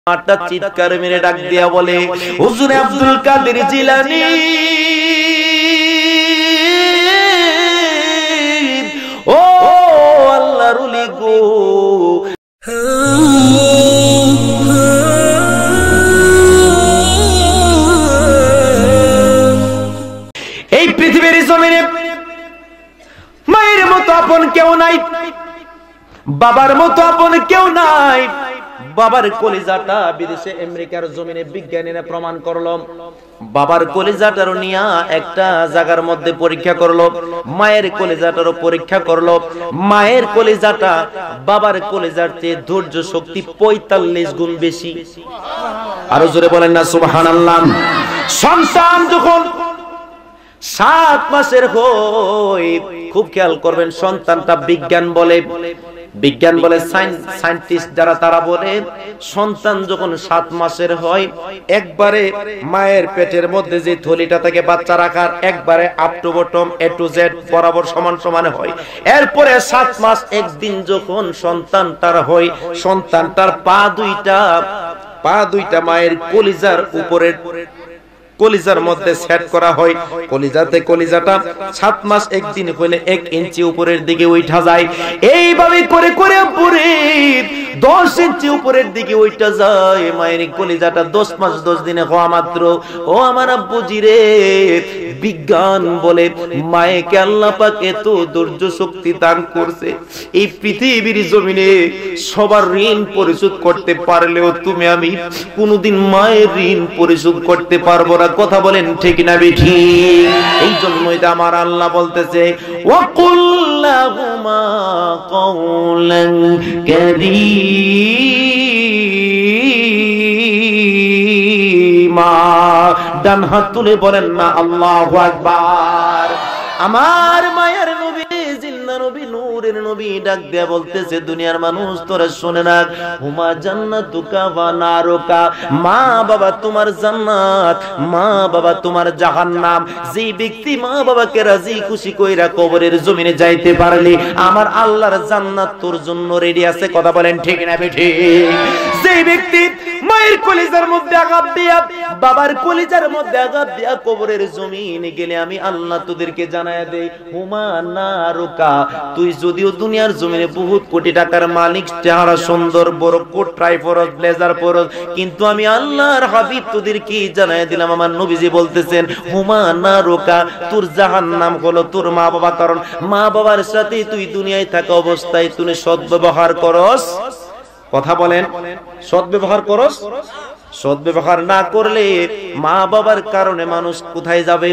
মাটা চিৎকার মেরে ডাক দিয়া বলে, হুজুর আব্দুল কাদের জিলানী, ও আল্লাহর ওলি গো। এই পৃথিবীর জমিনে মায়ের মতো আপন কেউ নাই, বাবার মতো আপন কেউ নাই। বাবার কলিজাটা বিদেশে আমেরিকার জমিনে বিজ্ঞানীরা প্রমাণ করলো। বাবার কলিজাটারও নিয়া একটা জায়গার মধ্যে পরীক্ষা করলো, মায়ের কলিজাটারও পরীক্ষা করলো। মায়ের কলিজাটা বাবার কলিজার চেয়ে ধৈর্য শক্তি 45 গুণ বেশি। আরো জোরে বলেন না সুবহানাল্লাহ। সন্তান যখন 7 মাসের হয়, খুব খেয়াল করবেন, সন্তানটা বিজ্ঞান বলে সায়েন্টিস্ট যারা তারা বলে, সন্তান যখন 7 মাসের হয় একবারে মায়ের পেটের মধ্যে যে থলিটা থাকে বাচ্চা রাখার, একবারে up to bottom A to Z বরাবর সমান সমান হয়। এরপরে 7 মাস একদিন যখন সন্তানটার হয়, সন্তানটার পা দুইটা মায়ের কলিজার উপরের কলিজার মধ্যে সেট করা হয়। কলিজাটা 7 মাস একদিন হইলে 1 ইঞ্চি উপরের দিকে উঠা যায়। এইভাবে করে করে উপরে 10 ইঞ্চি উপরের দিকে উঠা যায় মায়ের কলিজাটা 10 মাস 10 দিনে হওয়া মাত্র। ও আমার আব্বুজি রে, বিজ্ঞান বলে মায়েকে আল্লাহ পাক এত ধৈর্য শক্তি দান করছে, এই পৃথিবীর জমিনে সবার ঋণ পরিশোধ করতে পারলেও তুমি আমি কোনোদিন মায়ের ঋণ পরিশোধ করতে পারবো না। কথা বলেন ঠিক না বেঠি? এই জন্যই তো আমার আল্লাহ বলতেছে, ওয়াকুল লাহুমা কাওলান কারীমা। ডান হাত তুলে বলেন না আল্লাহু আকবার। আমার মায়ের নবী, জিন্দা নবী, নূরের নবী ডাক দেয়া বলতেছে, দুনিয়ার মানুষ তোরা শুনে না, হুমা জান্নাতুকা ওয়া নারুকা। মা বাবা তোমার জান্নাত, মা বাবা তোমার জাহান্নাম। যে ব্যক্তি মা বাবাকে রাজি খুশি কইরা কবরের জমিনে যাইতে পারলি, আমার আল্লাহর জান্নাত তোর জন্য রেডি আছে। কথা বলেন ঠিক না বেঠিক? যে ব্যক্তি মায়ের কলিজার মধ্যে আঘাত দিয়া, বাবার কলিজার মধ্যে আঘাত দিয়া কবরের জমিনে গেলে আমি আল্লাহ তোদেরকে জানায়া দেই, হুমা নারুকা। তুই যদিও দুনিয়ার জমিনে বহুত কোটি টাকার মালিক, চেহারা সুন্দর, বড় কোট ট্রাই ফরজ ব্লেজার ফরজ, কিন্তু আমি আল্লাহর হাবিব তোদেরকে জানায়া দিলাম, আমার নবীজি বলতেছেন, হুমা নারুকা, তোর জাহান্নাম হলো তোর মা বাবা। কারণ মা বাবার সাথে তুই দুনিয়ায় থাকা অবস্থায় তুই সদ্ব্যবহার করস। কথা বলেন, সদ্ব্যবহার করস। সদ্ব্যবহার না করলে মা বাবার কারণে মানুষ কোথায় যাবে?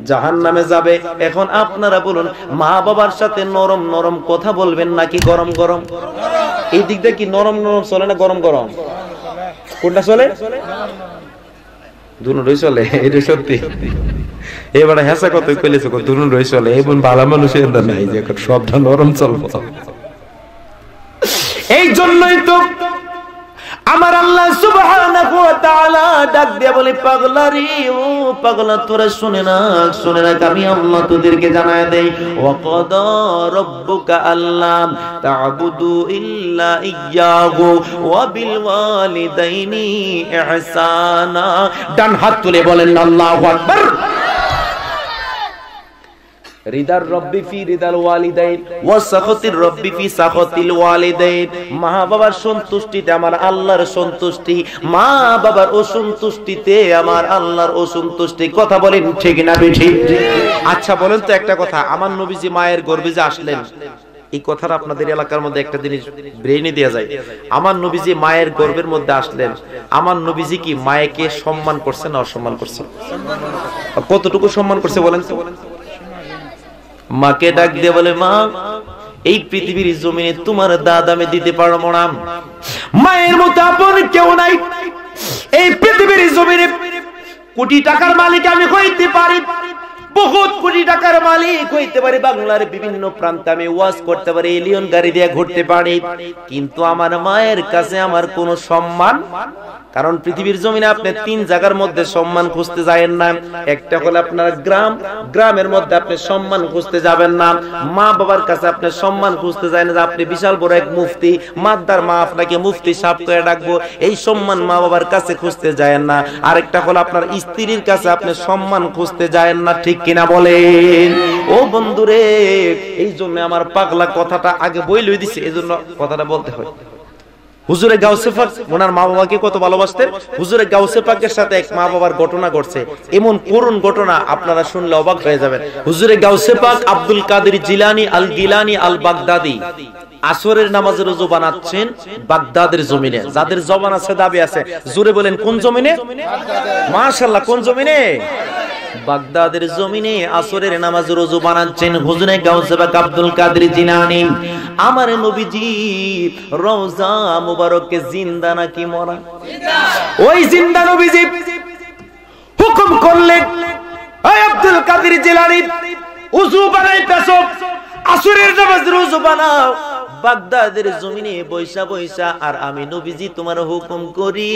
জাহান্নামে যাবে। এখন আপনারা বলুন, মা বাবার সাথে নরম নরম কথা বলবেন নাকি গরম গরম? এই দিকটা কি নরম নরম চলে না গরম গরম? কোনটা চলে? দুটোই চলে। এটা সত্যি। এবারে হেসা কত কইলেছে, দুটোই চলে। এবং ভালো মানুষের নাই যে সবটা নরম চলবো। এই জন্যই তো আমার আল্লাহ সুবহানাহু ওয়া তাআলা ডাক দিয়ে বলে, পাগলা রে, ও পাগলা, তোরা শুনে না আমি আল্লাহ তোদেরকে জানায় দেই, ওয়া কাদা রাব্বুকা আল্লা তা'বুদু ইল্লা ইয়্যাহু ওয়া বিল ওয়ালিদাইনি ইহসানা। ডান হাত তুলে বলেন আল্লাহু আকবার। রিদার রব্বি ফি রিদাল ওয়ালিদাইন ওয়া সাখাতির রব্বি ফি সাখাতিল ওয়ালিদাইন। মা বাবার সন্তুষ্টিতে আমার আল্লাহর সন্তুষ্টি, মা বাবার অসন্তুষ্টিতে আমার আল্লাহর অসন্তুষ্টি। কথা বলেন ঠিক না বেঠিক? আচ্ছা বলেন তো একটা কথা, আমার নবীজি মায়ের গর্ভে যে আসলেন, এই কথাটা আপনাদের এলাকার মধ্যে একটা জিনিস ব্রেইনে দেয়া যায়। আমার নবীজি মায়ের গর্ভের মধ্যে আসলেন, আমার নবীজি কি মায়েকে সম্মান করছে না অসম্মান করছে? কতটুকু সম্মান করছে বলেন তো? মাকে ডাক দিয়ে বলে, মা, এই পৃথিবীর জমিনে তোমার দাদ আমি দিতে পারবো না, মায়ের মতো আপন কেউ নাই। এই পৃথিবীর জমিনে কোটি টাকার মালিক আমি হইতে পারি, বহুত কোটি টাকার মালিক হইতে পারি, বাংলার বিভিন্ন প্রান্তে আমি ওয়াজ করতে পারি, এলিয়ন গাড়ি দিয়ে ঘুরতে পারি, কিন্তু আমার মায়ের কাছে আমার কোনো সম্মান, কারণ পৃথিবীর জমিনে আপনি তিন জায়গার মধ্যে সম্মান খুঁজতে যাবেন না। একটা হলো আপনার গ্রাম, গ্রামের মধ্যে আপনি সম্মান খুঁজতে যাবেন না। মা বাবার কাছে আপনি সম্মান খুঁজতে যায় না যে আপনি বিশাল বড় এক মুফতি, মাদ্দার মা আপনাকে মুফতি সাহেব করে ডাকবো, এই সম্মান মা বাবার কাছে খুঁজতে যায় না। আরেকটা হলো আপনার স্ত্রীর কাছে আপনি সম্মান খুঁজতে যায় না, ঠিক কিনা বলেন? ও বন্ধুরে, এই জন্য আমার পাগলা কথাটা আগে বইলই দিছে, এই জন্য কথাটা বলতে হয়। হুজুরে গাউসে পাক ওনার মা বাবাকে কত ভালোবাসতেন। হুজুরে গাউসে পাকের সাথে এক মা বাবার ঘটনা ঘটছে, এমন করুণ ঘটনা আপনারা শুনলে অবাক হয়ে যাবেন। হুজুরে গাউসে পাক আব্দুল কাদের জিলানী আল গিলানী আল বাগদাদি আসরের নামাজের ওযু বানাচ্ছেন বাগদাদের জমিনে। যাদের জবান আছে দাবি আছে, জোরে বলেন কোন জমিনে? মাশাআল্লাহ, কোন জমিনে? বাগদাদের জমিনে আসরের নামাজের ওযু বানাচ্ছেন হুজুরে গাউসে পাক আব্দুল কাদের জিলানী। আমার নবীজি রওজা মুবারকে জিন্দা নাকি মরা? ওই জিন্দা নবীজি হুকুম করলেন, এই আব্দুল কাদের জিলানী ওযু বানাইতেছো, আসরের নামাজের ওযু বানাও বাগদাদের জমিনে বৈশা বৈশা, আর আমি নবীজি তোমার হুকুম করি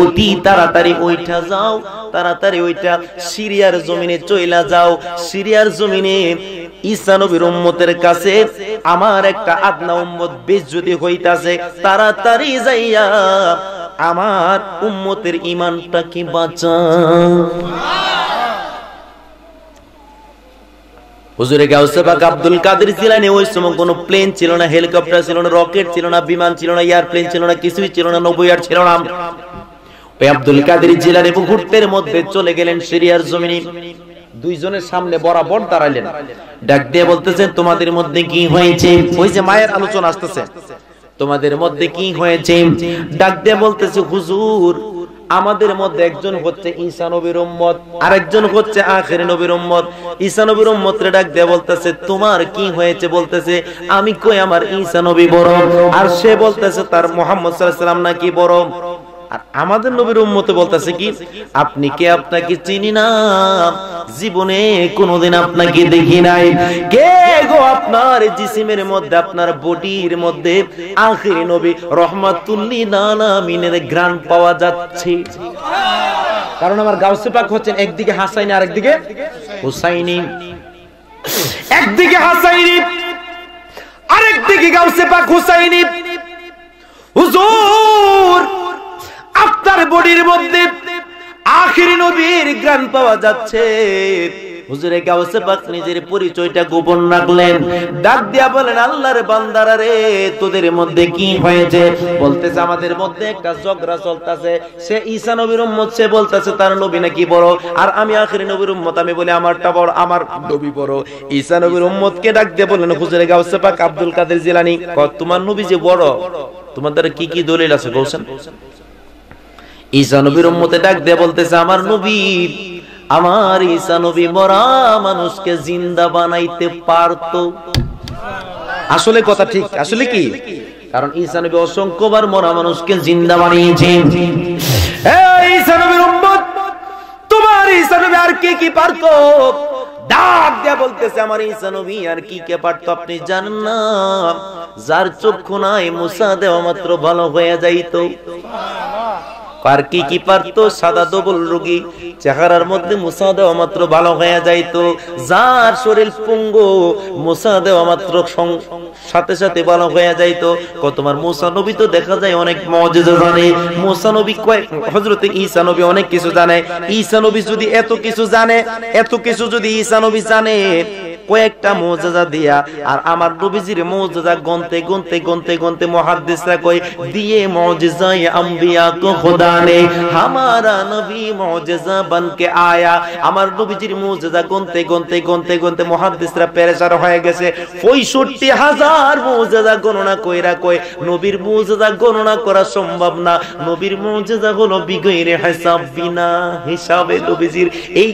অতি তাড়াতাড়ি ওইটা যাও, তাড়াতাড়ি ওইটা সিরিয়ার জমিনে চইলা যাও। সিরিয়ার জমিনে ঈসা নবীর উম্মতের কাছে আমার একটা আদনা উম্মত বেইজ্জতি হইতাছে, তাড়াতাড়ি যাইয়া আমার উম্মতের ঈমানটাকে বাঁচাও। হুজুরে গাউসে পাক আব্দুল কাদের জিলানী ওই সময় কোনো প্লেন ছিল না, হেলিকপ্টার ছিল না, রকেট ছিল না, বিমান ছিল না, এয়ারপ্লেন ছিল না, কিছুই ছিল না, নবুয়ার ছিল না। ওই আব্দুল কাদের জিলানী মুহূর্তের মধ্যে চলে গেলেন সিরিয়ার জমিনে। দুইজনের সামনে বরাবর দাঁড়াইলেন, ডাক দিয়ে বলতেছেন তোমাদের মধ্যে কি হয়েছে? ওই যে মায়ের আলোচনা আসতেছে, তোমাদের মধ্যে কি হয়েছে? ডাক দিয়ে বলতেছে হুজুর আমাদের মধ্যে একজন হচ্ছে ঈসা নবীর উম্মত, আরেকজন হচ্ছে আখির নবীর উম্মত। ঈসা নবীর উম্মতরে ডাক দিয়ে বলতেছে তোমার কি হয়েছে? বলতেছে আমি কই আমার ঈসা নবী বড়, আর সে বলতেছে তার মুহাম্মদ সাল্লাল্লাহু আলাইহি ওয়াসাল্লাম নাকি বড়। আর আমাদের নবীর উম্মতে বলতেছে কি আপনি কে? আপনাকে চিনি না, জীবনে কোনোদিন আপনাকে দেখি নাই। কে গো? আপনার জিসিমের মধ্যে, আপনার বডির মধ্যে আখির নবী রাহমাতুল লিল আলামিনের ঘ্রাণ পাওয়া যাচ্ছে। কারণ আমার গাউসে পাক হচ্ছেন একদিকে হাসাইনি আরেকদিকে হুসাইনি, একদিকে হাসাইনি আরেকদিকে গাউসে পাক হুসাইনি। হুজুর আপনার বডির মধ্যে আখির নবীর ঘ্রাণ পাওয়া যাচ্ছে। হুজুরে গাউসে পাক নিজের পরিচয়টা গোপন রাখলেন, ডাক দিয়া বলেন আল্লাহর বান্দারা রে তোদের মধ্যে কি হয়েছে? বলতেছে আমাদের মধ্যে একটা ঝগড়া চলতেছে, সে ঈসা নবীর উম্মত, সে বলতেছে তার নবী নাকি বড়, আর আমি আখির নবীর উম্মত, আমি বলি আমারটা বড়, আমার নবী বড়। ঈসা নবীর উম্মতকে ডাক দিয়ে বলেন হুজুরে গাউসে পাক আব্দুল কাদের জিলানী তোমার নবী যে বড়, তোমাদের কি কি দলিল আছে বলছেন? ঈসা নবীর উম্মতে ডাক দিয়ে বলতেছে আমার নবী, আমার ঈসা নবী মরা মানুষকে জিন্দা বানাইতে পারতো। আসলে কথা ঠিক, আসলে কি? কারণ ঈসা নবী অসংখ্যবার মরা মানুষকে জিন্দা বানিয়েছেন। এই ঈসা নবীর উম্মত, তোমার ঈসা নবী আর কি কি পারতো? ডাক দিয়া বলতেছে আমার ঈসা নবী আর কি কে পারতো আপনি জানেন না? যার চক্ষু নাই মুসা দেওয়া মাত্র ভালো হয়ে যাইতো। আর কি কি পারতো? সাদা ডবল রোগী চেহারার মধ্যে মুসা দেওয়া মাত্র ভালো হয়ে যাইতো। যার শরীর পঙ্গু মুসা দেওয়া মাত্র সাথে সাথে ভালো হয়ে যাইতো। তোমার মুসা নবী তো দেখা যায় অনেক মুজিজা জানে। মুসা নবী হযরতে ঈসা নবী অনেক কিছু জানে। ঈসা নবী যদি এত কিছু জানে, এত কিছু যদি ঈসা নবী জানে কয়েকটা মুজিজা দিয়া, আর আমার নবীজির মুজিজা গনতে গনতে গনতে গনতে মুহাদ্দিসরা কয় দিয়ে মুজিজায়ে আম্বিয়া কো খোদা নে हमारा नबी मुजिजा बन के आया। আমার নবীজির মুজিজা গনতে গনতে গনতে গনতে মুহাদ্দিসরা পেরেশান হয়ে গেছে। ৬৫,০০০ মুজিজা গণনা কইরা কয় নবীর মুজিজা গণনা করা সম্ভব না। নবীর মুজিজা হলো বিগৈরে হিসাব, বিনা হিসাবে নবীজির এই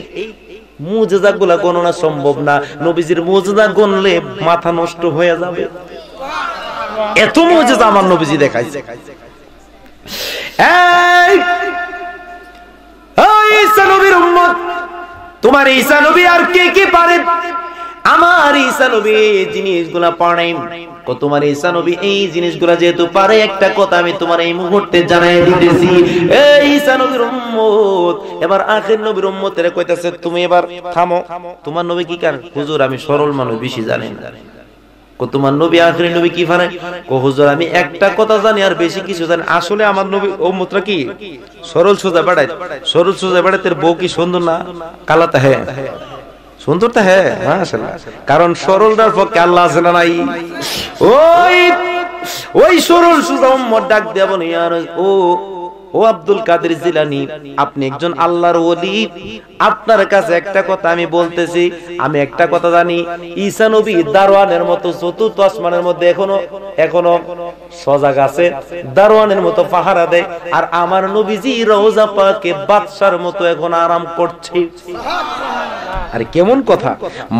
মুজিজাগুলা গণনা সম্ভব না। নবীজির মুজিজা গণলে মাথা নষ্ট হয়ে যাবে, এত মুজিজা আমার নবীজি দেখাইছে। এই ঈসা নবীর উম্মত তোমার ঈসা নবী আর কে কি পারে? আমার ঈসা নবী এই জিনিসগুলা পারে। তোমার ঈসা নবী এই জিনিসগুলা যেহেতু পারে, একটা কথা আমি তোমার এই মুহূর্তে জানাই দিতেছি, এই ঈসা নবীর উম্মত এবার আখির নবীর উম্মতের কইতাছে তুমি এবার থামো। তোমার নবী কি কার? হুজুর আমি সরল মানুষ, বেশি জানি না। তোমার নবী আখির নবী কি পারে? হুজুর আমি একটা কথা জানি আর বেশি কিছু জানি। আসলে আমার নবী উম্মতরা কি সরল সোজা বাড়ায়, সরল সোজা বাড়ায়। তোর বউ কি সুন্দর না? কালাতা হ্যাঁ সুন্দর তো হ্যাঁ, কারণ সরলটার পক্ষে আল্লাহ আছে না নাই? ওই সরল সুজা উম্মত ডাক দেব না আর ও আব্দুল কাদের জিলানী, আপনি একজন আল্লাহর ওলি, আপনার কাছে একটা কথা আমি বলতেছি। আমি একটা কথা জানি, ঈসা নবী দারওয়ানের মতো চতুর্থ আসমানের মধ্যে এখনো সজাগ আছে, দারওয়ানের মতো পাহারা দেয়, আর আমার নবীজি রওজা পাকে বাদশার মতো এখন আরাম করছে। আরে কেমন কথা!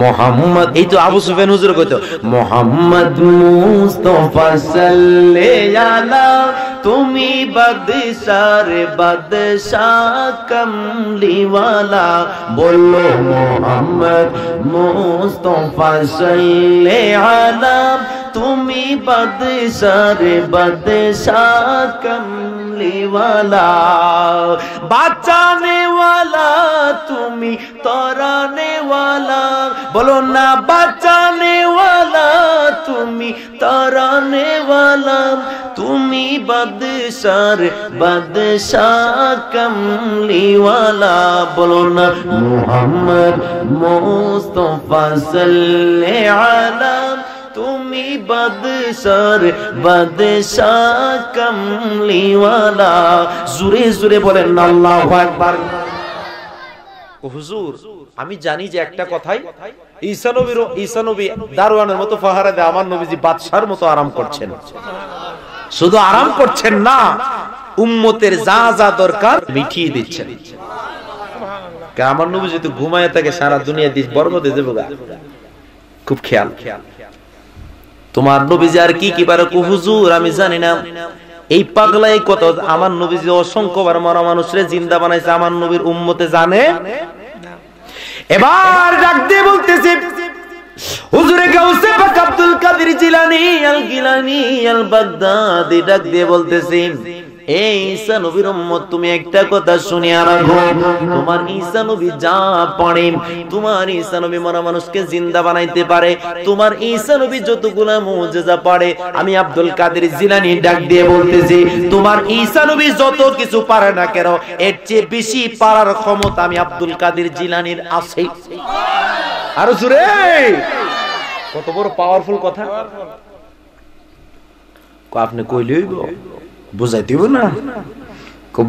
মুহাম্মদ, এই তো আবু সুফিয়ান হুজুর কইতো, মুহাম্মদ মুস্তাফা সাল্লাল্লাহু আলা তুমি বাদশার বাদশাহ কমলিওয়ালা, বলো মুহাম্মদ মুস্তাফা সাল্লাল্লাহু আলা তুমি বাদশার বাদশাহ কমলিওয়ালা, বাঁচানে ওয়ালা তুমি তরানে ওয়ালা, বলো না বাঁচানে ওয়ালা তুমি তরানে ওয়ালা, তুমি বাদশার বাদশাহ কমলিওয়ালা, বলো না মুহাম্মদ মুস্তাফা সাল্লাল্লাহু আলা তুমি বাদশার বাদশাহ কমলিওয়ালা। জোরে জোরে বলেন আল্লাহু আকবার। হুজুর আমি জানি যে একটা কথাই, ঈসা নবী দারওয়ানের মতো পাহারা দেয়, আমার নবীজি বাদশার মতো আরাম করছেন। শুধু আরাম করছেন না, উম্মতের যা যা দরকার মিটিয়ে দিচ্ছেন। আমার নবী যদি ঘুমায় থাকে সারা দুনিয়া দিস বরবাদে দেব। খুব খেয়াল, তোমার নবীজি আর কি কি পারে? হুজুর আমি জানি না। এই পাগলাই কত, আমার নবীজি অসংখ্যবার মরা মানুষরে জিন্দা বানাইছে, আমার নবীর উম্মতে জানে। এবার ডাক দিয়ে বলতেছে, হুজুরে গাউসে পাক আব্দুল কাদের জিলানী আল গিলানী আল বাগদাদি ডাক দিয়ে বলতেছে, এই ঈসা নবীর উম্মত তুমি একটা কথা শুনিয়া রাখো, তোমার ঈসা নবী যা পারে, তোমার ঈসা নবী মরা মানুষকে জিন্দা বানাইতে পারে, তোমার ঈসা নবী যতগুলা মুজিজা পারে, আমি আব্দুল কাদের জিলানী ডাক দিয়ে বলতেছি, তোমার ঈসা নবী যত কিছু পারে না কেন, এর চেয়ে বেশি পারার ক্ষমতা আমি আব্দুল কাদের জিলানীর আছে। আর জোরে, কত বড় পাওয়ারফুল কথা! আপনি কইলেই বুঝাইতে হবে না?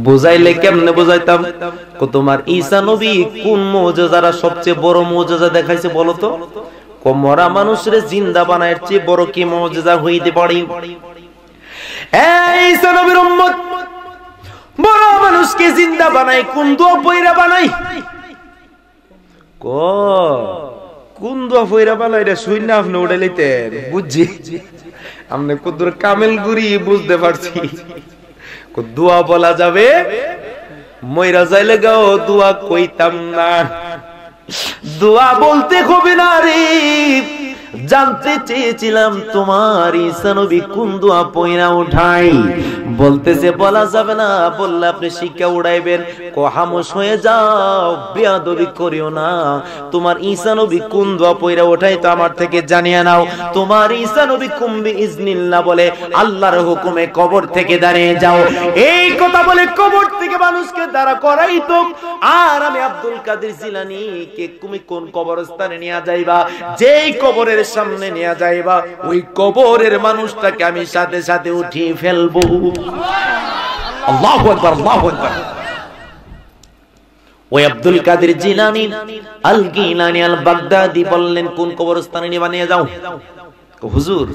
বুঝাইলে কেমনে বুঝাইতাম? তোমার ঈসা নবী কোন মুজিজারা সবচেয়ে বড় মুজিজা দেখাইছে বলো তো? মরা মানুষরে জিন্দা বানায়ের চেয়ে বড় কি মুজিজা হইতে পারে? এই ঈসা নবীর উম্মত মরা মানুষকে জিন্দা বানায় কোন দোয়া পয়রা বানায়? কোন দোয়া পয়রা বানায়? এটা শুই না আপনি উড়ে লইতেন, বুঝছি আপনি কুদুর কামেল গুরি বুঝতে পারছি। দোয়া বলা যাবে, মইরা যাইলে গাও দোয়া কইতাম না। দোয়া বলতে হবে না রে, জানতে চেয়েছিলাম তোমার ঈসা নবী কোন দোয়া পয়রা উঠাই, বলতেছে বলা যাবে না, বললে আপনি শিক্ষা উড়াইবেন। খামোশ হয়ে যাও, বেয়াদবি করিও না। তোমার ঈসা নবী কোন দোয়া পয়রা উঠাই তো আমার থেকে জানিয়ে নাও। তোমার ঈসা নবী কুম্বি ইজনিল্লাহ বলে আল্লাহর হুকুমে কবর থেকে দাঁড়িয়ে যাও। এই কথা বলে কবর থেকে মানুষকে দাঁড়া করাইতো। আর আমি আব্দুল কাদের জিলানী কে তুমি কোন কবরস্থানে নিয়ে যাইবা, যেই কবরের সামনে নিয়ে যাইবা ওই কবরের মানুষটাকে আমি সাথে সাথে উঠিয়ে ফেলবো। আল্লাহু আকবার, আল্লাহু আকবার। ওই আব্দুল কাদের জিলানী আল গিলানী আল বাগদাদি বললেন কোন কবরস্থানে নিয়ে যাও? হুজুর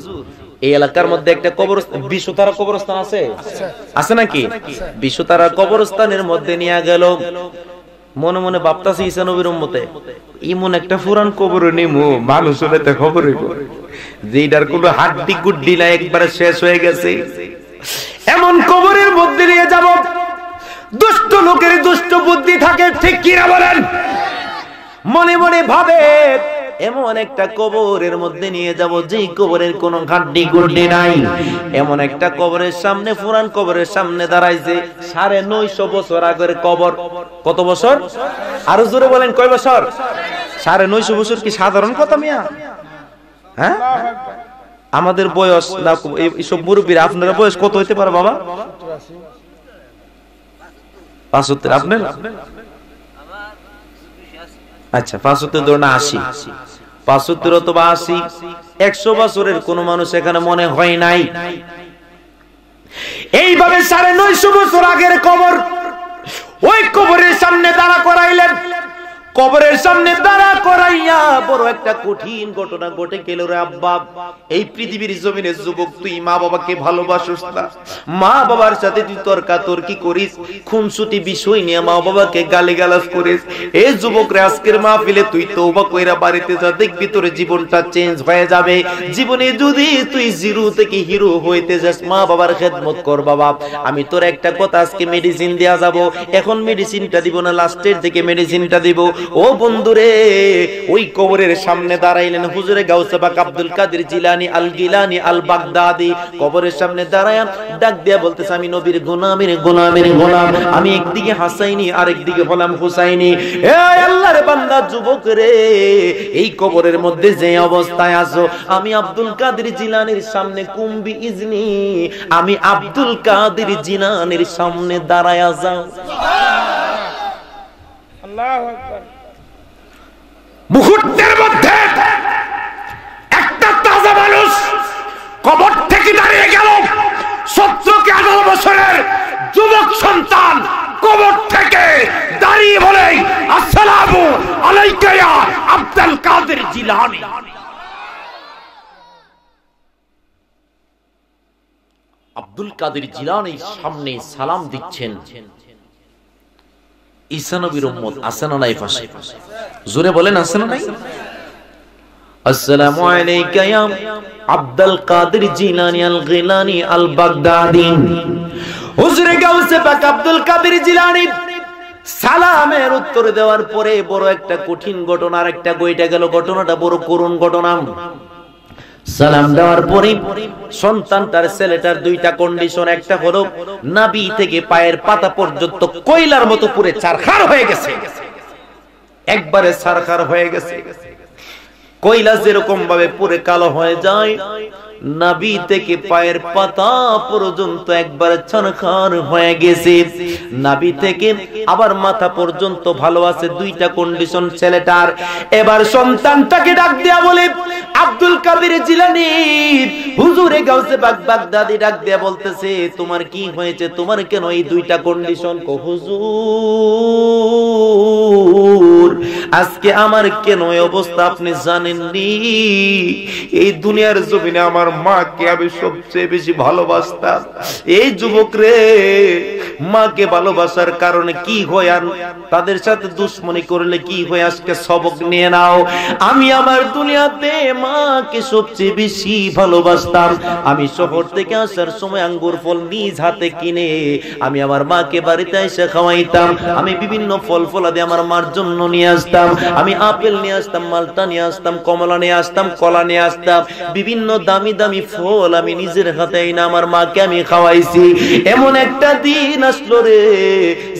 এই এলাকার মধ্যে একটা কবরস্থান, বিশ্বতারা কবরস্থান আছে, আছে নাকি? বিশ্বতারা কবরস্থানের মধ্যে নিয়ে গেল। মনে মনে ভাবতাছে ঈসা নবীর উম্মতে ইমন একটা পুরান কবর নিমু, মানুষ হলে তো খবর হইব যেটার কোনো হাড্ডি গুড্ডি না, একবারে শেষ হয়ে গেছে, এমন কবরের মধ্যে নিয়ে যাব। দুষ্ট লোকের দুষ্ট বুদ্ধি থাকে, ঠিক কি না বলেন? মনে মনে ভাবে এমন একটা কবরের মধ্যে নিয়ে যাব যে কবরের কোনো হাড্ডি গুড্ডি নাই। এমন একটা কবরের সামনে, পুরান কবরের সামনে দাঁড়াইছে 950 বছর আগের কবর। কত বছর? আরো জোরে বলেন, কয় বছর? 950 বছর কি সাধারণ কথা মিয়া? হ্যাঁ, আমাদের বয়স না এইসব মুরব্বীরা, আপনারা বয়স কত হইতে পারে বাবা? 75। আপনার? আচ্ছা, 75 ধরুন 80, 75 অথবা 80, 100 বছরের কোন মানুষ এখানে মনে হয় নাই। এইভাবে 950 বছর আগের কবর, ওই কবরের সামনে দাঁড়া করাইলেন। কবরের সামনে দাঁড়া করাইয়া বড় একটা কঠিন ঘটনা ঘটে গেল রে আব্বা। এই পৃথিবীর জমিনে যুবক, তুই মা বাবাকে ভালোবাসিস না, মা বাবার সাথে তুই তর্কাতর্কি করিস, খুনসুটি বিষয় নিয়ে মা বাবাকে গালিগালাজ করিস। এই যুবক রে, আজকের মাহফিলে তুই তওবা কইরা বাড়িতে যা, দেখবি তোর জীবনটা চেঞ্জ হয়ে যাবে। জীবনে যদি তুই জিরো থেকে হিরো হইতে যাস, মা বাবার খেদমত কর বাবা। আমি তোর একটা কথা, আজকে মেডিসিন দেয়া যাব, এখন মেডিসিনটা দিব না, লাস্টের দিকে মেডিসিনটা দিব। ও বন্ধুরে, ওই কবরের সামনে দাঁড়াইলেন হুজুরে গাউসে পাক আব্দুল কাদের জিলানী আল গিলানী আল বাগদাদি। কবরের সামনে দাঁড়ায়া ডাক দিয়া বলতেছে, আমি নবীর গোলামের গোলামের গোলাম, আমি একদিকে হাসাইনি আর একদিকে হলাম হুসাইনি। এ আল্লাহর বান্দা যুবক রে, এই কবরের মধ্যে যে অবস্থায় আছো, আমি আব্দুল কাদের জিলানীর সামনে কুম্বি ইজনি, আমি আব্দুল কাদের জিলানীর সামনে দাঁড়ায়া যাও। আল্লাহু আকবার। মুহূর্তের মধ্যে একটা তাজা মানুষ কবর থেকে দাঁড়িয়ে গেল। 17-18 বছরের যুবক সন্তান কবর থেকে দাঁড়িয়ে বলে, আসসালামু আলাইকা ইয়া আব্দুল কাদের জিলানী। আব্দুল কাদের জিলানীর সামনে সালাম দিচ্ছেন ঈসা নবীর উম্মত। আছে না নাই পাশে? জোরে বলেন, আছে না নাই? আসসালামু আলাইকা ইয়া আব্দুল কাদের জিলানী আল গিলানী আল বাগদাদি। হুজুরে গাউসে পাক আব্দুল কাদের জিলানী সালামের উত্তর দেওয়ার পরে বড় একটা কঠিন ঘটনা আর একটা গইটা গেল। ঘটনাটা বড় করুণ ঘটনা। সালাম দেওয়ার পরে সন্তানটার, ছেলেটার দুইটা কন্ডিশন। একটা হলো নাভি থেকে পায়ের পাতা পর্যন্ত কয়লার মতো পুরে ছারখার হয়ে গেছে, একবারে ছারখার হয়ে গেছে। কয়লা যেরকম ভাবে পুরে কালো হয়ে যায়, নাভি থেকে পায়ের পাতা পর্যন্ত একবারে ছারখার হয়ে গেছে। নাভি থেকে আবার মাথা পর্যন্ত ভালো আছে, দুইটা কন্ডিশন ছেলেটার। এবার সন্তানটাকে ডাক দেয়া বলে, আব্দুল কাদের জিলানী হুজুরে গাউসে পাক বাগদাদি ডাক দেয়া বলতেছে, তোমার কি হয়েছে? তোমার কেন এই দুইটা কন্ডিশন? কো হুজুর, আজকে আমার কেন এই অবস্থা আপনি জানেননি? এই দুনিয়ার জমিনে আমার মাকে আমি সবচেয়ে বেশি ভালোবাসতাম। এই যুবক রে, মাকে ভালোবাসার কারণে কি হয়, আর তাদের সাথে দুশ্মনী করলে কি হয়, আজকে সবক নিয়ে নাও। আমি আমার দুনিয়াতে মাকে সবচেয়ে বেশি ভালোবাসতাম। আমি শহর থেকে আসার সময় আঙ্গুর ফল নিজ হাতে কিনে আমি আমার মাকে বাড়িতে এসে খাওয়াইতাম। আমি বিভিন্ন ফল ফলাদি আমার মার জন্য নিয়ে আসতাম। আমি আপেল নিয়ে আসতাম, মালটা নিয়ে আসতাম, কমলা নিয়ে আসতাম, কলা নিয়ে আসতাম, বিভিন্ন দামি দামি ফল আমি নিজের হাতে এনে আমার মাকে আমি খাওয়াইছি। এমন একটা দিন আসলো রে,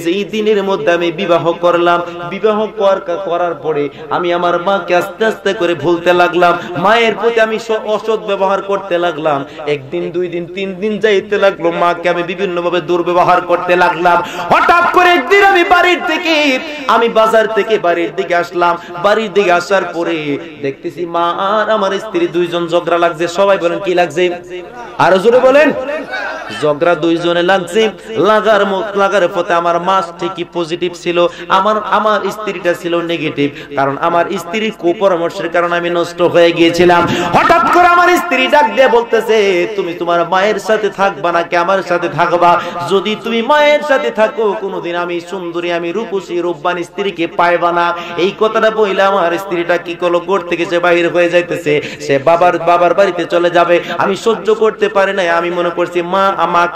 যেই দিনের মধ্যে আমি বিবাহ করলাম। বিবাহ করার পরে আমি আমার মাকে আস্তে আস্তে করে ভুলতে লাগলাম। মায়ের প্রতি আমি অসৎ ব্যবহার করতে লাগলাম। একদিন, 2 দিন, 3 দিন যাইতে লাগলো, মাকে আমি বিভিন্ন ভাবে দুর্ব্যবহার করতে লাগলাম। হঠাৎ করে একদিন আমি বাজার থেকে বাড়ির দিকে আসলাম। বাড়ির দিকে আসার পরে দেখতেছি মা আর আমার স্ত্রী দুইজন ঝগড়া লাগছে। সবাই বলেন কি লাগছে? আরো জোরে বলেন। ঝগড়া দুইজনে লাগছে। লাগার পথে আমার মা ঠিকই পজিটিভ ছিল, আমার স্ত্রীটা ছিল নেগেটিভ। কারণ আমার স্ত্রীর কুপরামর্শের কারণে আমি নষ্ট হয়ে গিয়েছিলাম। হঠাৎ করে আমার স্ত্রী ডাক দিয়ে বলতেছে, তুমি তোমার মায়ের সাথে থাকবা নাকি আমার সাথে থাকবা? যদি তুমি মায়ের সাথে থাকো, কোনোদিন আমি সুন্দরী, আমি রূপসী রূপবান স্ত্রীকে পাইবা না। এই কথাটা বইলে আমার স্ত্রীটা কি করলো, ঘর থেকে সে বাইরে হয়ে যাইতেছে। সে বাবার বাড়িতে চলে যাবে। আমি সহ্য করতে পারি না। আমি মনে করছি মা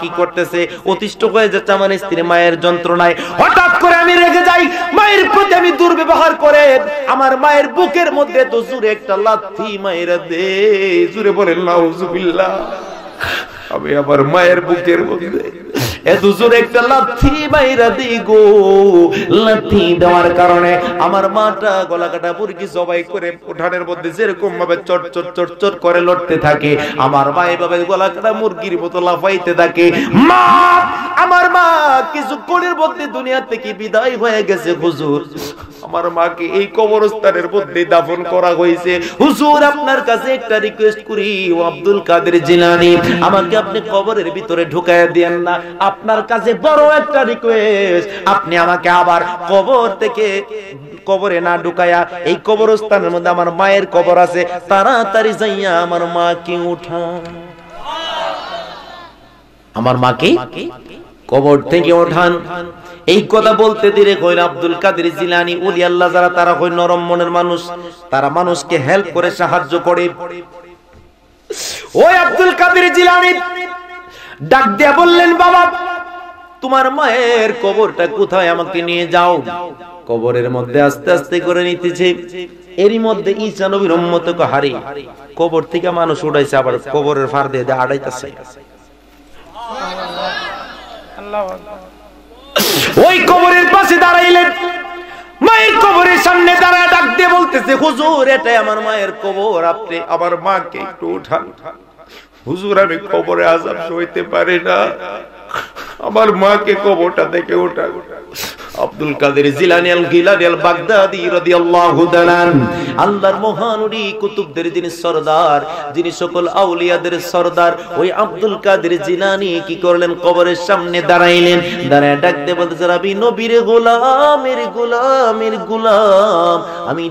কি করতেছে, অতিষ্ঠ হয়ে যে এসেছে আমার স্ত্রী মায়ের যন্ত্রণায়, হঠাৎ করে আমি রেগে যাই, মায়ের প্রতি আমি দুর্ব্যবহার করে আমার মায়ের বুকের মধ্যে তো জোরে একটা লাথি মায়েরা দে। জোরে বলেন নাউজুবিল্লাহ। আমি আমার মায়ের বুকের মধ্যে এত জোরে একটা লাথি মাইরা দিই গো। লাথি দেওয়ার কারণে আমার মাটা গলা কাটা মুরগি জবাই করে উঠানের মধ্যে যেরকম ভাবে চট চট চট চট করে লড়তে থাকে, আমার মা এভাবে গলা কাটা মুরগির মতো লাফাইতে থাকে। মা, আমার মা কিছুক্ষণের মধ্যে দুনিয়া থেকে বিদায় হয়ে গেছে হুজুর। আমার মাকে এই কবরস্থানের মধ্যে দাফন করা হয়েছে। হুজুর আপনার কাছে একটা রিকোয়েস্ট করি, ও আব্দুল কাদের জিলানী, আমাকে আপনি কবরের ভিতরে ঢুকাইয়া দেন না। আপনার কাছে বড় একটা রিকোয়েস্ট, আপনি আমাকে আবার কবর থেকে কবরে না ঢুকায়া এই কবরস্থানের মধ্যে আমার মায়ের কবর আছে, তাড়াতাড়ি যাইয়া আমার মাকে উঠান, আমার মাকে কবর থেকে ওঠান। এই কথা বলতে দিরে কইল আব্দুল কাদের জিলানী ওলি আল্লাহ যারা, তারা কই নরম মনের মানুষ, তারা মানুষকে হেল্প করে, সাহায্য করে। ওই আব্দুল কাদের জিলানী ডাক দিয়া বললেন, বাবা তোমার মায়ের কবরটা কোথায়, আমাকে নিয়ে যাও। কবরের মধ্যে আস্তে আস্তে করে নিতেছে। এরই মধ্যে ঈসা নবীর উম্মতকে হারি কবর থেকে মানুষ উঠাইছে, আবার কবরের ফার দিয়ে আড়াইতেছে। ওই কবরের পাশে দাঁড়াইলেন, মায়ের কবরের সামনে দাঁড়ায় ডাক দিয়ে বলতেছে, হুজুর এটাই আমার মায়ের কবর, আপনি আমার মাকে একটু উঠান। হুজুর আমি কবরে আযাব সইতে পারি না, আমার মাকে কবরটা থেকে উঠান। আব্দুল কাদের জিলানী আল গিলানী আল বাগদাদি রাদিয়াল্লাহু তাআলা আল্লাহর মহান ওলি কুতুবদের যিনি সরদার, যিনি সকল আউলিয়াদের সরদার, ওই আব্দুল কাদের জিলানী কি করলেন, কবরের সামনে দাঁড়াইলেন। দাঁড়ায় ডাকতে বলতেছে, আমি নবীর গোলামের গোলামের গোলাম, আমি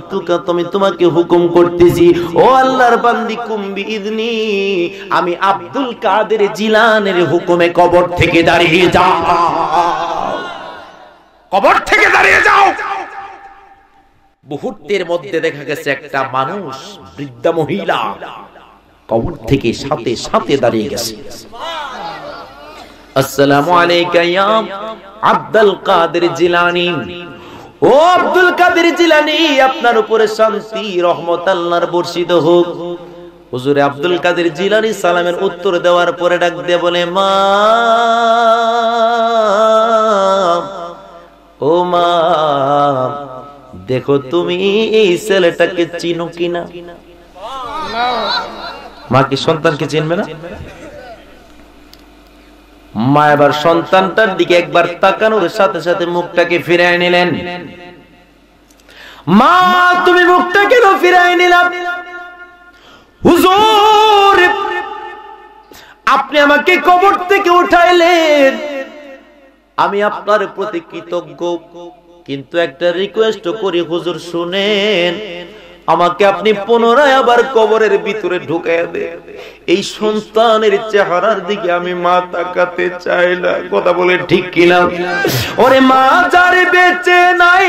তোমাকে হুকুম করতেছি, ও আল্লাহর বান্দি কুম্বি ইদনি, আমি আব্দুল কাদের জিলানীর হুকুমে কবর থেকে দাঁড়িয়ে যাও, কবর থেকে দাঁড়িয়ে যাও। মুহূর্তের মধ্যে দেখা গেছে একটা মানুষ, বৃদ্ধা মহিলা কবর থেকে সাথে সাথে দাঁড়িয়ে গেছে। আসসালামু আলাইকা ইয়া আব্দুল কাদের জিলানী, ও আব্দুল কাদের জিলানী আপনার উপরে শান্তি রহমত আল্লাহর বর্ষিত হোক। হুজুরে আব্দুল কাদের জিলানী সালামের উত্তর দেওয়ার পরে ডাক দিয়ে বলে, মা, ও মা দেখো তুমি এই ছেলেটাকে চিনো কিনা। মা কি সন্তানকে চিনবে না? মা এবার সন্তানটার দিকে একবার তাকানোর সাথে সাথে মুখটাকে ফিরায় নিলেন। মা তুমি মুখটা কেন ফিরায় নিলাম? হুজুর আপনি আমাকে কবর থেকে উঠাইলেন, আমি আপনার প্রতি কৃতজ্ঞ, কিন্তু একটা রিকোয়েস্ট করি হুজুর শুনেন, আমাকে আপনি পুনরায় আবার কবরের ভিতরে ঢুকাইয়া দেন। এই সন্তানের চেহারার দিকে আমি মা তাকাতে চাই না। কথা বলে ঠিক কিনা? ওরে মা যার বেঁচে নাই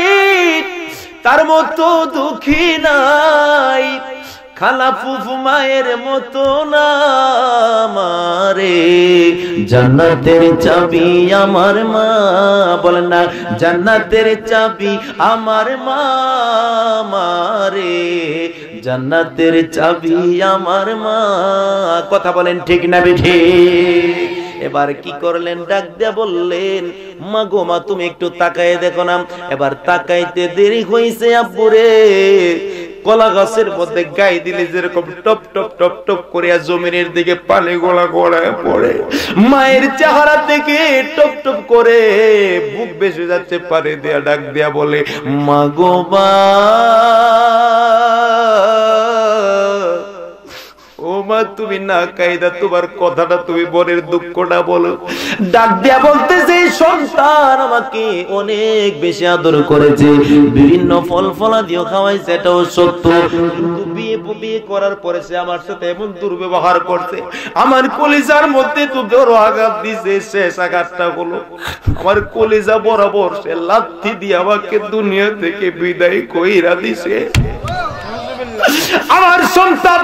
তার মতো দুঃখী নাই, খালা ফুফু মায়ের মতো না মারে, জান্নাতের চাবি আমার মা, বলেন না জান্নাতের চাবি আমার মা মারে, জান্নাতের চাবি আমার মা। কথা বলেন ঠিক না বেঠি? এবার কি করলেন, ডাক দিয়ে বললেন, মা গো মা তুমি একটু তাকায় দেখো না। এবার তাকাইতে দেরি হইছে আব্বুরে, কলা গাছের মধ্যে গায়ে দিলে যেরকম টপ টপ টপ টপ করে জমিনের দিকে পানি গোলা গোড়ায় পড়ে, মায়ের চেহারা থেকে টপ টপ করে বুক বেসে যাচ্ছে, পানি দেয়া ডাক দেয়া বলে, মা গো মা, ও মা তুমি না কায়দা তোমার কথাটা তুমি বোনের দুঃখটা বলো। ডাক দিয়া বলতেছে, সন্তান আমাকে অনেক বেশি আদর করেছে, বিভিন্ন ফল ফলা দিয়েও খাওয়াইছে, এটাও সত্য, কিন্তু বিয়ে করার পরে সে আমার সাথে এমন দুর্ব্যবহার করছে, আমার কলিজার মধ্যে তো বড় আঘাত দিছে। শেষ আঘাতটা হলো আমার কলিজা বরাবর সে লাথি দিয়ে আমাকে দুনিয়া থেকে বিদায় কইরা দিছে। আমার সন্তান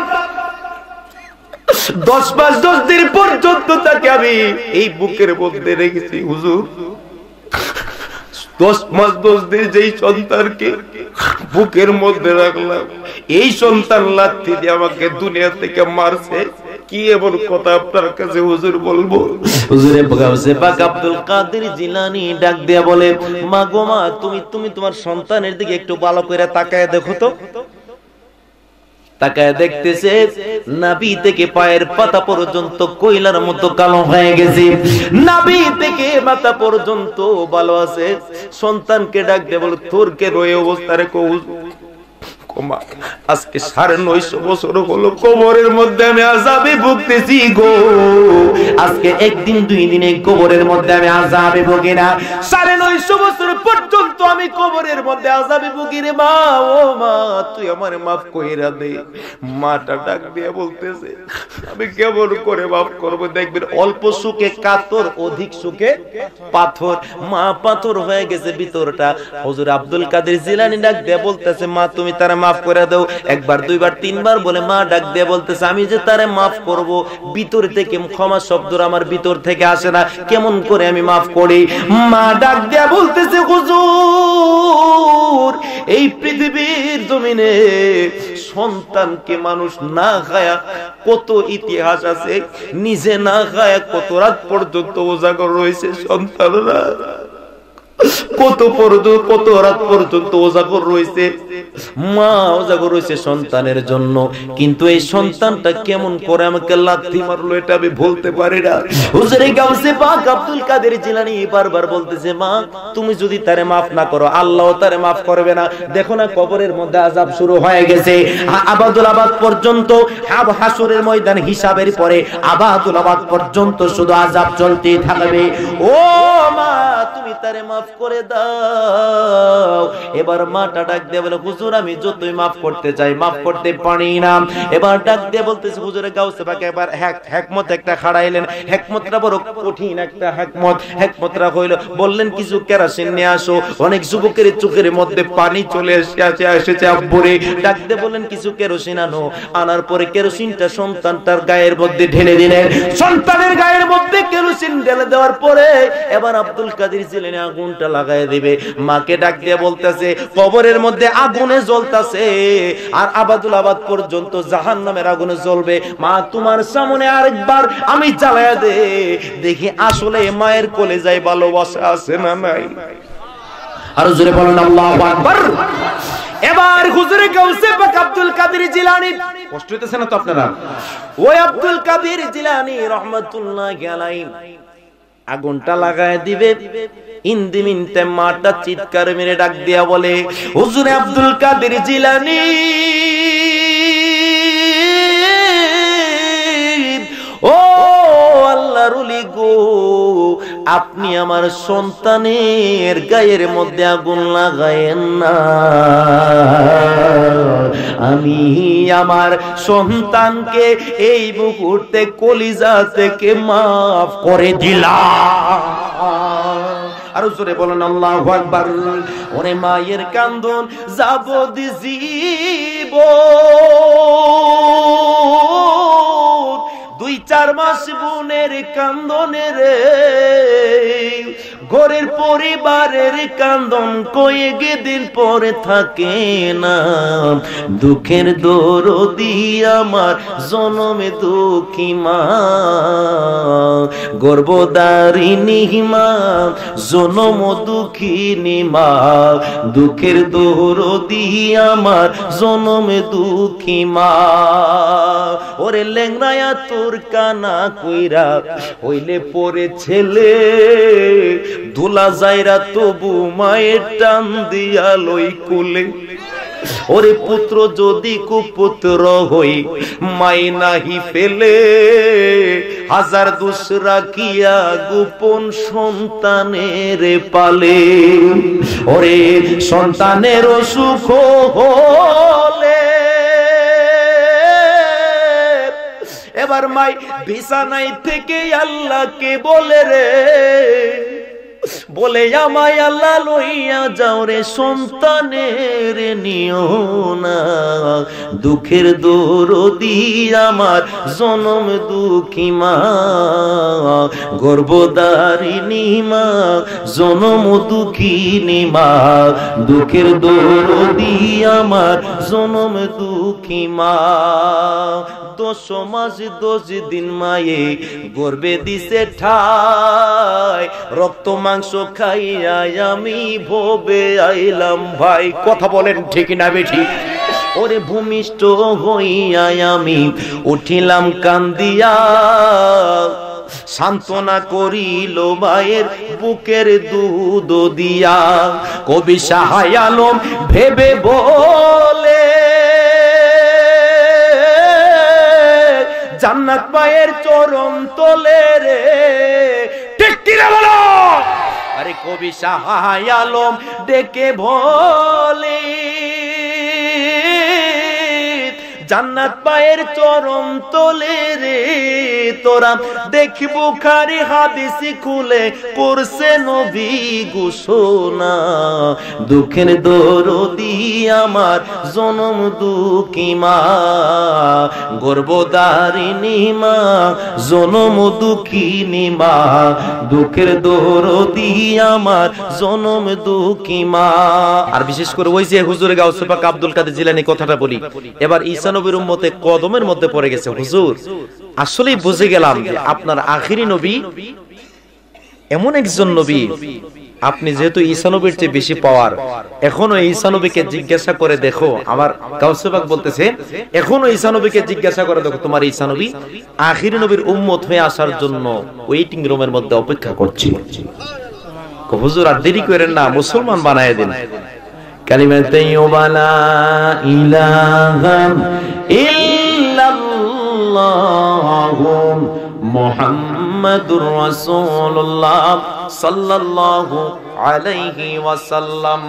10 মাস 10 দিন পর্যন্ত তাকে আমি এই বুকের মধ্যে রেখেছি হুজুর। 10 মাস 10 দিন যেই সন্তানকে বুকের মধ্যে রাখলাম, এই সন্তান লাথি দিয়ে আমাকে দুনিয়া থেকে মারছে। কি এমন কথা আপনার কাছে হুজুর বলবো? হুজুরে গাউসে পাক আব্দুল কাদের জিলানী ডাক দিয়া বলে, মা গো মা, তুমি তোমার সন্তানের দিকে একটু ভালো করে তাকায় দেখো তো। তাকায় দেখতেছে নাভি থেকে পায়ের পাতা পর্যন্ত কয়লার মতো কালো হয়ে গেছে, নাভি থেকে মাথা পর্যন্ত ভালো আছে। সন্তানকে ডাক দিয়ে বলে, তোর কে রয়ে অবস্থা রে? আজকে 950 বছর হলো কবরের মধ্যে আমি আযাবে ভুগতেছি গো। আজকে একদিন 2 দিন এই কবরের মধ্যে আমি আযাবে ভুগি না, 950 বছর পর্যন্ত আমি কবরের মধ্যে আযাবে ভুগি রে মা। ও মা, তুই আমারে মাফ কইরা দে। মাটা ডাক দিয়ে বলতেছে, আমি কেমন করে মাফ করব? দেখবেন অল্প সুখে কাতর, অধিক সুখে পাথর। মা পাথর হয়ে গেছে ভিতরটা। হুজুর আব্দুল কাদের জিলানী ডাক দিয়ে বলতেছে, মা তুমি তারে মাফ করে দাও। একবার, দুইবার, তিনবার বলে মা ডাক দিয়ে বলতেছে, আমি যে তারে মাফ করব, ভিতর থেকে ক্ষমা শব্দটা আমার ভিতর থেকে আসে না, কেমন করে আমি মাফ করি? মা ডাক দিয়ে বলতেছে, হুজুর এই পৃথিবীর জমিনে সন্তানকে মানুষ না খায়া কত ইতিহাস আছে, নিজে না খায়া কত রাত পর্যন্ত উজাগর রয়েছে সন্তানরা, কত রাত পর্যন্ত উজাগর রয়েছে, মা উজাগর রয়েছে সন্তানের জন্য। কিন্তু এই সন্তানটা কেমন করে আমাকে লাথি মারলো, এটা আমি বলতে পারি না। হুজুরে গাউসে পাক আব্দুল কাদের জিলানী বারবার বলতেছে, মা তুমি যদি তারে মাফ না করো, আল্লাহ তারে মাফ করবে না। দেখো না কবরের মধ্যে আযাব শুরু হয়ে গেছে, আবাদুল আবাদ পর্যন্ত, হাসরের ময়দান হিসাবের পরে আবাদুল আবাদ পর্যন্ত শুধু আযাব চলতেই থাকবে। ও মা, তুমি তারে মাফ করে দাও। এবার মাটা ডাক দিয়ে বলে, হুজুর আমি যতই মাফ করতে চাই মাফ করতে পারি না। এবার ডাক দিয়ে বলতেছে, হুজুরে গাউসে পাক এবার হিকমত একটা খাড়াইলেন। হিকমতটা বড় কঠিন একটা হিকমত। হিকমতটা হইল, বললেন কিছু কেরোসিন নিয়ে আসো। অনেক যুবকের চোখের মধ্যে পানি চলে এসেছে আব্বুরে। ডাক দিয়ে বললেন কিছু কেরোসিন আনো। আনার পরে কেরোসিনটা সন্তানটার গায়ের মধ্যে ঢেলে দিলেন। সন্তানের গায়ের মধ্যে কেরোসিন ঢেলে দেওয়ার পরে এবার আব্দুল কাদের জিলানী আগুনটা লাগায় দিবে। মাকে ডাক দিয়ে বলতেছে, কবরের মধ্যে আগুনে জ্বলতাছে আর আবাদুল আবাদ পর্যন্ত জাহান্নামের আগুনে জ্বলবে। মা তোমার সামনে আরেকবার আমি জ্বালায়া দে, দেখি আসলে মায়ের কলেজায় ভালোবাসা আছে না নাই। আর জোরে বলেন আল্লাহু আকবার। এবার হুজুরে গাউসে পাক আব্দুল কাদের জিলানী, কষ্ট হইতেছে না তো আপনারা? ওই আব্দুল কাদের জিলানী রাহমাতুল্লাহি আলাইহি আগুনটা লাগায় দিবে। ইন দি মিনটাইম মাটা চিৎকার মেরে ডাক দিয়া বলে, হুজুরে আব্দুল কাদের জিলানী, ও আল্লাহর ওলি গো, আপনি আমার সন্তানের গায়ের মধ্যে আগুন লাগায়েন না। আমি আমার সন্তানকে এই মুহূর্তে কলিজা থেকে মাফ করে দিলাম। আর জোরে বলেন আল্লাহু আকবার। ওরে মায়ের কান্দন যাবদি জীবন, 2-4 মাস বোনের কান্দনে রে, ঘরের পরিবারের কান্দন কয়েকদিন পরে থাকে না। দুঃখের দরদি আমার জনমে দুঃখী মা, গর্ভধারিণী মা, জনম দুঃখিনী মা। দুঃখের দরদি আমার জনমে দুঃখী মা। ওরে লেংরায়া তোর কানা কইরা হইলে পরে ছেলে, ধুলা যাইরা তবু মায়ের টান দিয়া লই কোলে। ওরে পুত্র যদি কুপুত্র হই মাই নাহি ফেলে, হাজার দোষ রাখিয়া গোপন সন্তানের পালে। ওরে সন্তানের সুখ হলে এবার মাই বিছানায় থেকে আল্লাহকে বলে রে, বলে আমায় আল্লাহ লইয়া যাও রে সন্তানের নিও না, দুঃখের দরদি আমার জনম দুঃখী মা, গর্ভধারিণী মা, জনম দুঃখিনী মা, দুঃখের দরদি আমার জনম দুঃখী মা। 10 মাস 10 দিন মায়ে গর্ভে দিছে ঠাই, রক্ত মাংস খাইয়া আমি ভবে আইলাম ভাই। কথা বলেন ঠিক না বেঠি? ওরে ভূমিষ্ঠ হইয়া আমি উঠিলাম কান্দিয়া, সান্ত্বনা করিল মায়ের বুকের দুধ দিয়া। কবি শাহ আলম ভেবে বলে জান্নাত পায়ের চরণ তলে রে, ঠিক কিনা বলো? আরে কবি শাহ আলম ডেকে বলে জান্নাত পায়ের চরণ তলে রে, তোরা দেখি বুখারী হাদিস খুলে করছে নবী ঘোষণা, দুঃখের দরদি আমার জনম দুঃখী মা, গর্ভধারিণী মা, জনম দুঃখিনী মা, দুঃখের দরদি আমার জনম দুঃখী মা। আর বিশেষ করে ওই যে হুজুর গাউসে পাক আব্দুল কাদের জিলানী কথাটা বলি, এবার ঈসা নবীর উম্মতে কদমের মধ্যে পড়ে গেছে। হুজুর আসলেই বুঝে গেলাম যে আপনার আখিরি নবী এমন একজন নবী, আপনি যেহেতু ঈসা নবীর চেয়ে বেশি পাওয়ার, এখনো ঈসা নবীকে জিজ্ঞাসা করে দেখো, আমার গাউসে পাক বলতেছে এখনো ঈসা নবীকে জিজ্ঞাসা করে দেখো, তোমার ঈসা নবী আখিরি নবীর উম্মত হয়ে আসার জন্য ওয়েটিং রুমের মধ্যে অপেক্ষা করছে। হুজুর আর দেরি করেন না, মুসলমান বানায় দিন। কালিমা তাইয়্যিবা লা ইলাহা ইল্লাল্লাহু মুহাম্মাদুর রাসূলুল্লাহ সাল্লাল্লাহু আলাইহি ওয়াসাল্লাম।